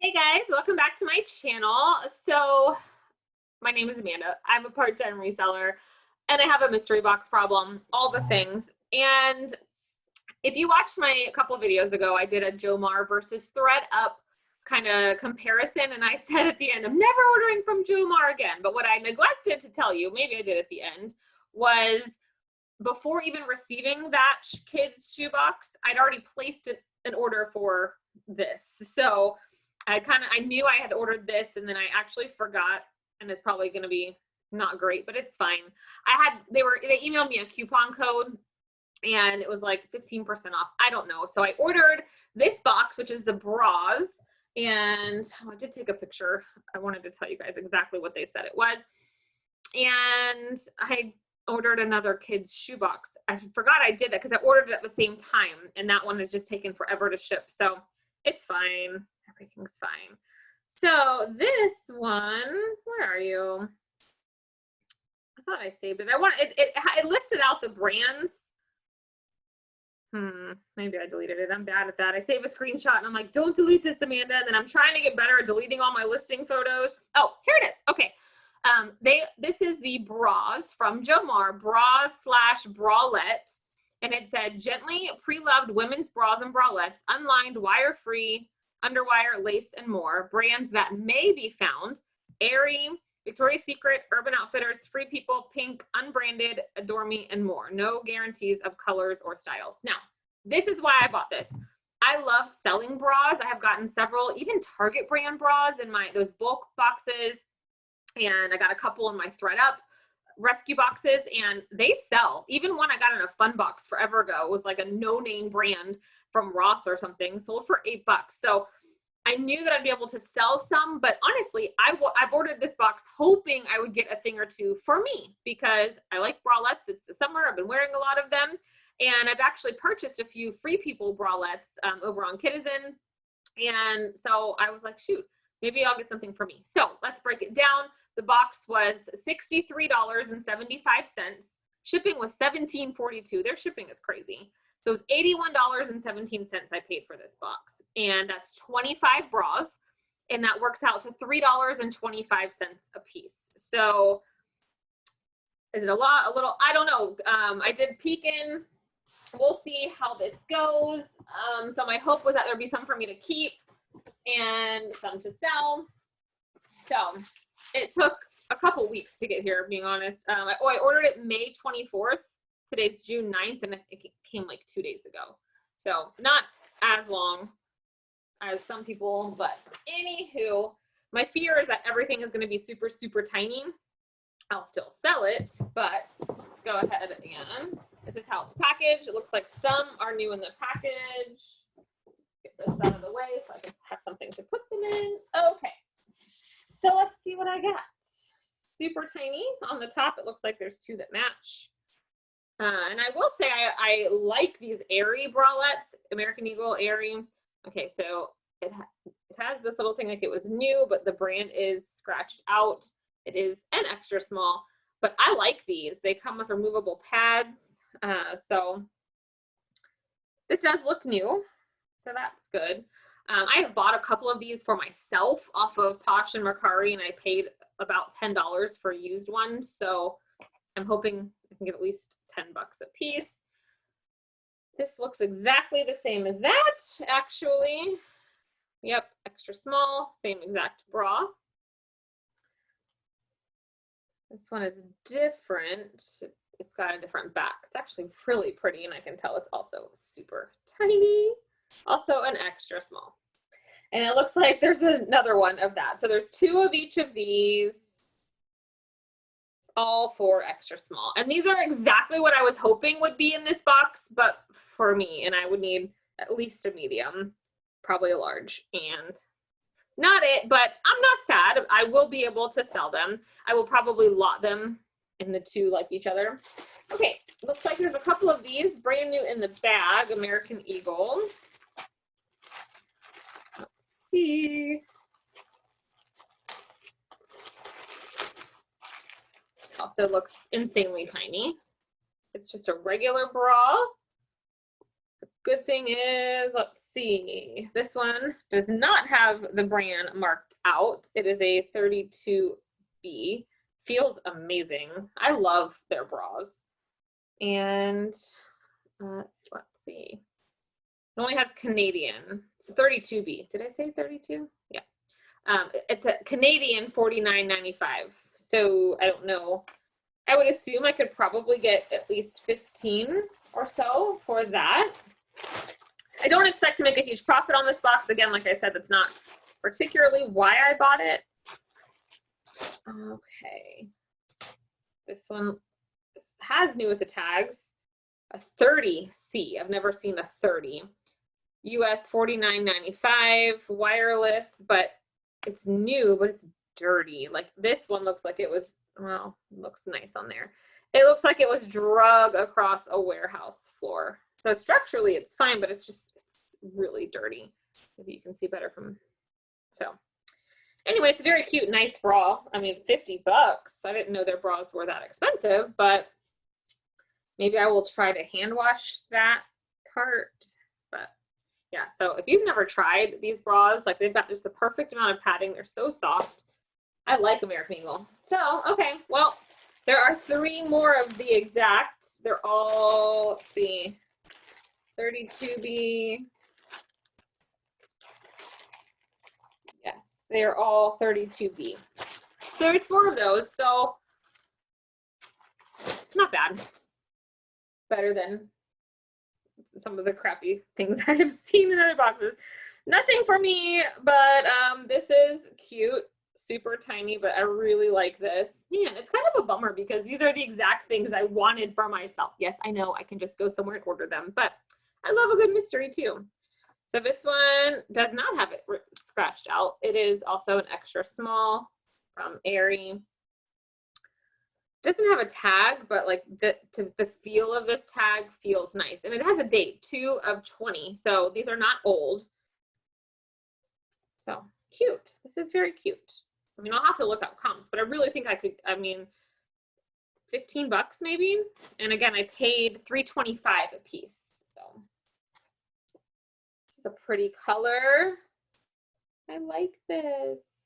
Hey guys, welcome back to my channel. So my name is Amanda. I'm a part-time reseller and I have a mystery box problem, all the things. And if you watched my couple videos ago, I did a Jomar versus ThreadUp kind of comparison. And I said at the end, I'm never ordering from Jomar again. But what I neglected to tell you, maybe I did at the end, was before even receiving that kids shoebox, I'd already placed an order for this. So I knew I had ordered this and then I actually forgot, and it's probably going to be not great, but it's fine. They emailed me a coupon code and it was like 15% off. I don't know. So I ordered this box, which is the bras, and I did take a picture. I wanted to tell you guys exactly what they said it was. And I ordered another kid's shoebox. I forgot I did that because I ordered it at the same time, and that one is just taking forever to ship. So it's fine. Everything's fine. So this one, where are you? I thought I saved it. It listed out the brands. Maybe I deleted it. I'm bad at that. I save a screenshot and I'm like, don't delete this, Amanda. And then I'm trying to get better at deleting all my listing photos. Oh, here it is. Okay. This is the bras from Jomar, bras/bralette. And it said gently pre-loved women's bras and bralettes, unlined, wire-free, underwire, lace, and more. Brands that may be found: Aerie, Victoria's Secret, Urban Outfitters, Free People, Pink, Unbranded, Adore Me, and more. No guarantees of colors or styles. Now, this is why I bought this. I love selling bras. I have gotten several, even Target brand bras in those bulk boxes, and I got a couple in my ThreadUp rescue boxes, and they sell. Even one I got in a fun box forever ago, it was like a no-name brand from Ross or something, sold for $8. So I knew that I'd be able to sell some, but honestly, I've ordered this box hoping I would get a thing or two for me because I like bralettes. It's the summer. I've been wearing a lot of them, and I've actually purchased a few Free People bralettes over on Kidizen, and so I was like, shoot, maybe I'll get something for me. So let's break it down. The box was $63.75. Shipping was $17.42. Their shipping is crazy. So it was $81.17 I paid for this box. And that's 25 bras. And that works out to $3.25 a piece. So is it a lot? A little? I don't know. I did peek in. We'll see how this goes. So my hope was that there'd be some for me to keep and some to sell. So it took a couple weeks to get here, being honest. I ordered it May 24th. Today's June 9th, and it came like 2 days ago. So not as long as some people, but anywho, my fear is that everything is going to be super, super tiny. I'll still sell it, but let's go ahead and this is how it's packaged. It looks like some are new in the package. Get this out of the way so I can have something to put them in. Okay. So let's see what I got. Super tiny. On the top, it looks like there's two that match. And I will say I like these Aerie bralettes, American Eagle Aerie. Okay, so it has this little thing like it was new, but the brand is scratched out. It is an extra small, but I like these. They come with removable pads. So this does look new, so that's good. I have bought a couple of these for myself off of Posh and Mercari, and I paid about $10 for used ones. So I'm hoping I can get at least $10 a piece. This looks exactly the same as that, actually. Yep, extra small, same exact bra. This one is different. It's got a different back. It's actually really pretty, and I can tell it's also super tiny. Also an extra small. And it looks like there's another one of that. So there's two of each of these, all for extra small. And these are exactly what I was hoping would be in this box, but for me, and I would need at least a medium, probably a large, and not it, but I'm not sad. I will be able to sell them. I will probably lot them in the two like each other. Okay, looks like there's a couple of these brand new in the bag, American Eagle. Let's see. Also looks insanely tiny. It's just a regular bra. good thing is, let's see, this one does not have the brand marked out. It is a 32B. Feels amazing. I love their bras. And let's see. It only has Canadian. It's 32B. Did I say 32? Yeah. It's a Canadian $49.95. So I don't know. I would assume I could probably get at least 15 or so for that. I don't expect to make a huge profit on this box. Again, like I said, that's not particularly why I bought it. Okay. This one has new with the tags. A 30C. I've never seen a 30. US $49.95, wireless, but it's new, but it's dirty. Like this one looks like it was, well, looks nice on there. It looks like it was drug across a warehouse floor. So structurally it's fine, but it's really dirty. Maybe you can see better from, so. Anyway, it's a very cute, nice bra. I mean, 50 bucks. I didn't know their bras were that expensive, but maybe I will try to hand wash that part. But yeah, so if you've never tried these bras, like they've got just the perfect amount of padding. They're so soft. I like American Eagle. So, okay, well, there are 3 more of the exact. They're all, let's see, 32B. Yes, they are all 32B. So there's 4 of those, so not bad. Better than some of the crappy things I have seen in other boxes. Nothing for me, but this is cute, super tiny, but I really like this. Man, it's kind of a bummer because these are the exact things I wanted for myself. Yes, I know I can just go somewhere and order them, but I love a good mystery too. So this one does not have it scratched out. It is also an extra small from Aerie. Doesn't have a tag, but like the feel of this tag feels nice. And it has a date, 2 of 20. So these are not old. So cute. This is very cute. I mean, I'll have to look up comps, but I really think I could, I mean, 15 bucks maybe. And again, I paid $3.25 a piece. So this is a pretty color. I like this.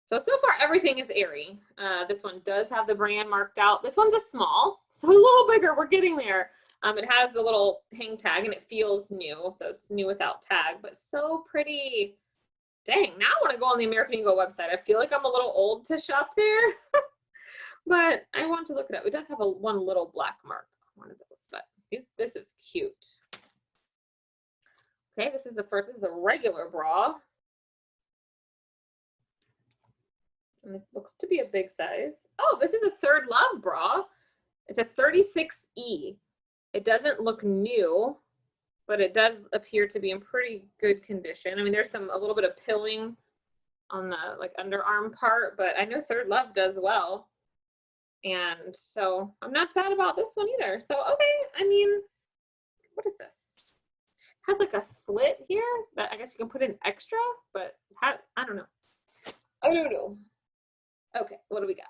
So far everything is Aerie. This one does have the brand marked out. This one's a small, so a little bigger. We're getting there. It has a little hang tag and it feels new. So it's new without tag, but so pretty. Dang, now I want to go on the American Eagle website. I feel like I'm a little old to shop there, but I want to look it up. It does have one little black mark on one of those, but this is cute. Okay, this is the first. This is a regular bra. And it looks to be a big size. Oh, this is a Third Love bra. It's a 36E. It doesn't look new, but it does appear to be in pretty good condition. I mean, there's a little bit of pilling on the like underarm part, but I know Third Love does well. And so I'm not sad about this one either. So, okay, I mean, what is this? It has like a slit here that I guess you can put in extra, but I don't know. I don't know. Okay, what do we got?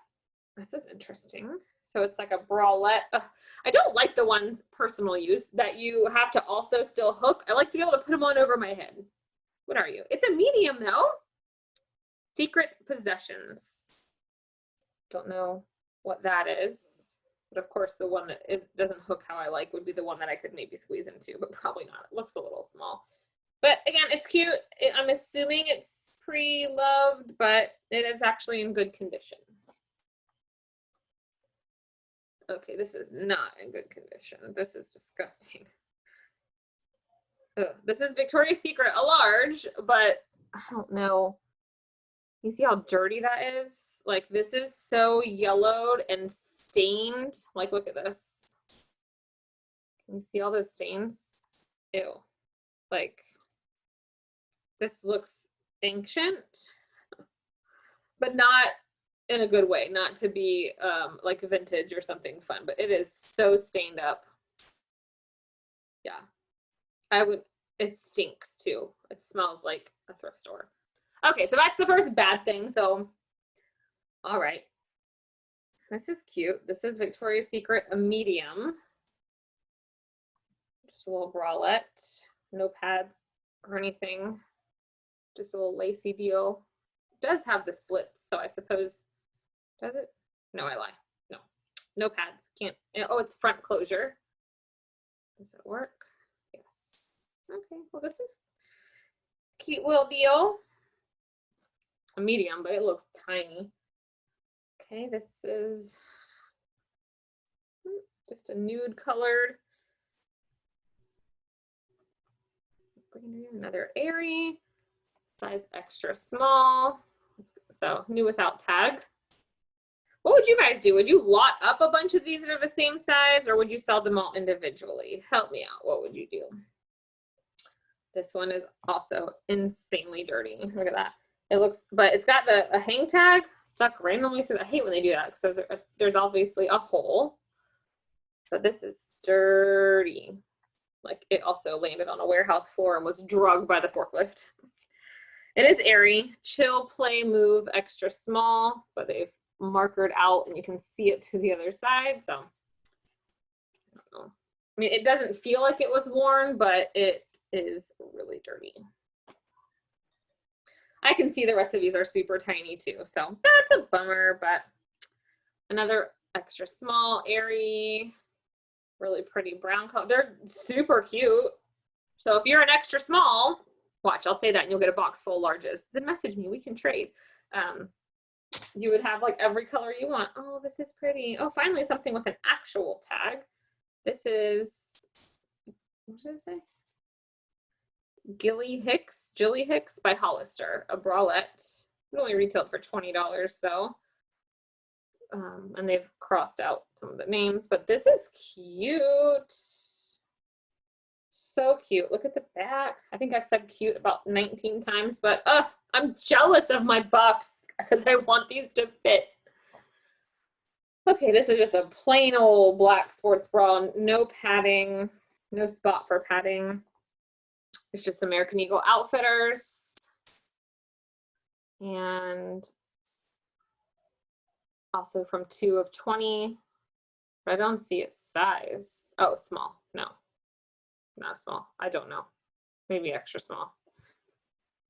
This is interesting. So it's like a bralette. I don't like the ones personal use that you have to also still hook. I like to be able to put them on over my head. What are you? It's a medium though. Secret Possessions. Don't know what that is. But of course the one that doesn't hook how I like would be the one that I could maybe squeeze into, but probably not. It looks a little small. But again, it's cute. I'm assuming it's pre-loved, but it is actually in good condition. Okay, this is not in good condition. This is disgusting. Ugh, this is Victoria's Secret, a large, but I don't know. You see how dirty that is? Like, this is so yellowed and stained. Like, look at this. Can you see all those stains? Ew. Like, this looks ancient, but not in a good way, not to be like vintage or something fun, but it is so stained up. Yeah, it stinks too. It smells like a thrift store. Okay, so that's the first bad thing. So, all right. This is cute. This is Victoria's Secret, a medium. Just a little bralette, no pads or anything. Just a little lacy deal. It does have the slits, so I suppose, does it? No, I lie. No, no pads. Can't. Oh, it's front closure. Does it work? Yes. Okay, well, this is a cute little deal. A medium, but it looks tiny. Okay, this is just a nude colored. Another airy, size extra small. So new without tag. What would you guys do? Would you lot up a bunch of these that are the same size, or would you sell them all individually? Help me out. What would you do? This one is also insanely dirty. Look at that. It looks, but it's got a hang tag stuck randomly through. I hate when they do that because there's obviously a hole. But this is dirty. Like it also landed on a warehouse floor and was drugged by the forklift. It is airy. Chill, play, move, extra small, but they've markered out and you can see it through the other side. So I don't know. I mean, it doesn't feel like it was worn, but it is really dirty. I can see the rest of these are super tiny too. So that's a bummer, but another extra small, airy, really pretty brown color. They're super cute. So if you're an extra small, watch, I'll say that and you'll get a box full of larges. Then message me, we can trade. You would have like every color you want. Oh, this is pretty. Oh, finally something with an actual tag. This is, what did it say? Jilly Hicks by Hollister, a bralette. It only retailed for $20 though. And they've crossed out some of the names, but this is cute. So cute. Look at the back. I think I've said cute about 19 times, but I'm jealous of my bucks because I want these to fit. Okay, this is just a plain old black sports bra, no padding, no spot for padding. It's just American Eagle Outfitters. And also from 2 of 20, but I don't see its size. Oh, small. No, not small. I don't know. Maybe extra small.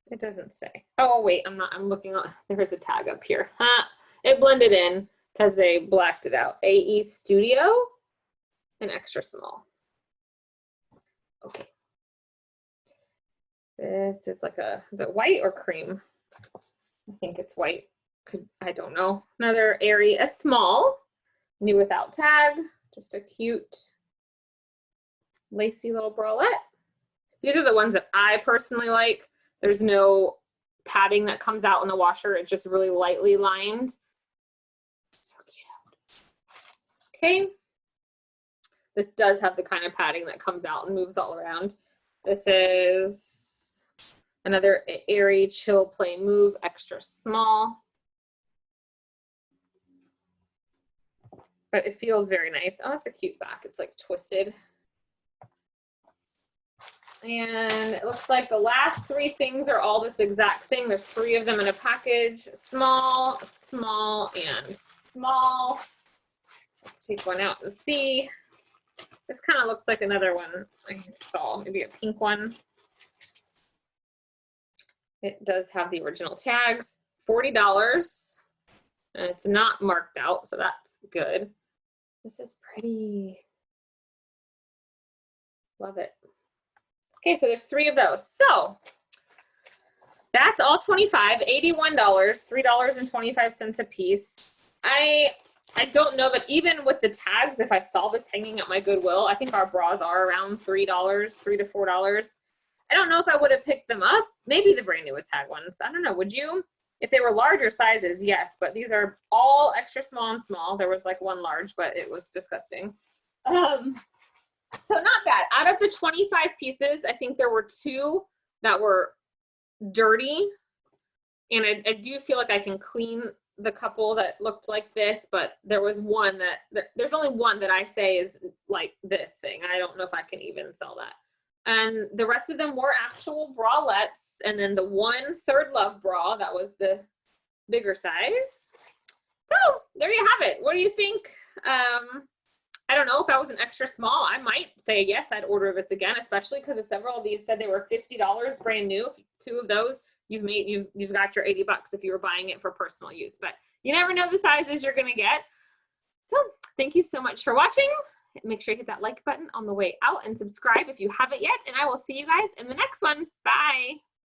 It doesn't say. Oh, wait, I'm looking on. There's a tag up here. It blended in because they blacked it out. AE Studio and extra small. Okay. This is like is it white or cream? I think it's white. I don't know. Another airy, a small, new without tag, just a cute, lacy little bralette. These are the ones that I personally like. There's no padding that comes out in the washer. It's just really lightly lined. So cute. Okay. This does have the kind of padding that comes out and moves all around. This is another airy, chill, play, move, extra small. But it feels very nice. Oh, that's a cute back. It's like twisted. And it looks like the last 3 things are all this exact thing. There's 3 of them in a package. Small, small, and small. Let's take one out and see. This kind of looks like another one I saw, maybe a pink one. It does have the original tags, $40. And it's not marked out, so that's good. This is pretty. Love it. Okay, so there's 3 of those. So that's all 25, $81, $3.25 a piece. I don't know, but even with the tags, if I saw this hanging at my Goodwill, I think our bras are around $3, $3 to $4. I don't know if I would have picked them up. Maybe the brand new with tag ones. I don't know. Would you? If they were larger sizes, yes, but these are all extra small and small. There was like 1 large, but it was disgusting. So not bad. Out of the 25 pieces, I think there were 2 that were dirty. And I do feel like I can clean the couple that looked like this, but there was one there's only one that I say is like this thing. I don't know if I can even sell that. And the rest of them were actual bralettes. And then the 1 Third Love bra, that was the bigger size. So there you have it. What do you think? I don't know if I was an extra small, I might say yes, I'd order this again, especially because several of these said they were $50 brand new. 2 of those, you've got your 80 bucks if you were buying it for personal use. But you never know the sizes you're gonna get. So thank you so much for watching. Make sure you hit that like button on the way out and subscribe if you haven't yet. And I will see you guys in the next one. Bye.